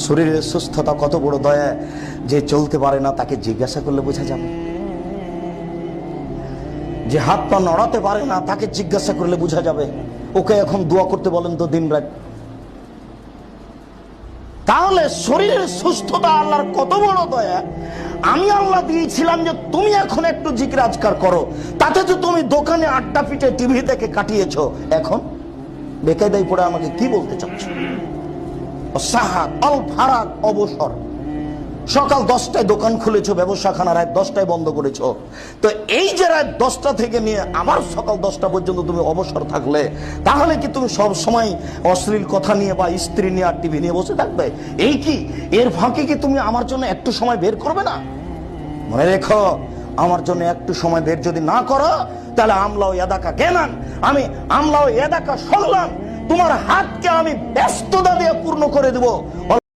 শরীরের সুস্থতা কত বড় দয়া, যে চলতে পারে না তাকে জিজ্ঞাসা করলে বোঝা যাবে। যে হাত পা নড়াতে পারে না তাকে জিজ্ঞাসা করলে বোঝা যাবে। ওকে এখন দোয়া করতে বলেন তো দিন রাত। তাহলে শরীরের সুস্থতা আল্লাহর কত বড় দয়া। আমি আল্লাহ দিয়েছিলাম যে তুমি এখন একটু জিকির আজকার করো, তাতে তো তুমি দোকানে আড্ডা পিটে টিভি দেখে কাটিয়েছো, এখন বেকায়দায় পড়ে আমাকে কি বলতে চাচ্ছ? সাহাত অল ফারাক, অবসর। সকাল 10টায় দোকান খুলেছো, ব্যবসাখানা রাত 10টায় বন্ধ করেছো। তো এই যে রাত 10টা থেকে নিয়ে আবার সকাল 10টা পর্যন্ত তুমি অবসর থাকলে, তাহলে কি তুমি সব সময় অশ্লীল কথা নিয়ে বা স্ত্রী নিয়ে আর টিভি নিয়ে বসে থাকবে? এই কি এর ফাঁকে কি তুমি আমার জন্য একটু সময় বের করবে না? মনে রেখো, আমার জন্য একটু সময় বের যদি না করো, তাহলে আমলাও এদাকা কেনান, আমি আমলাও এদাকা সরলাম, তোমার হাতকে আমি ব্যস্ততা দিয়ে পূর্ণ করে দেবো।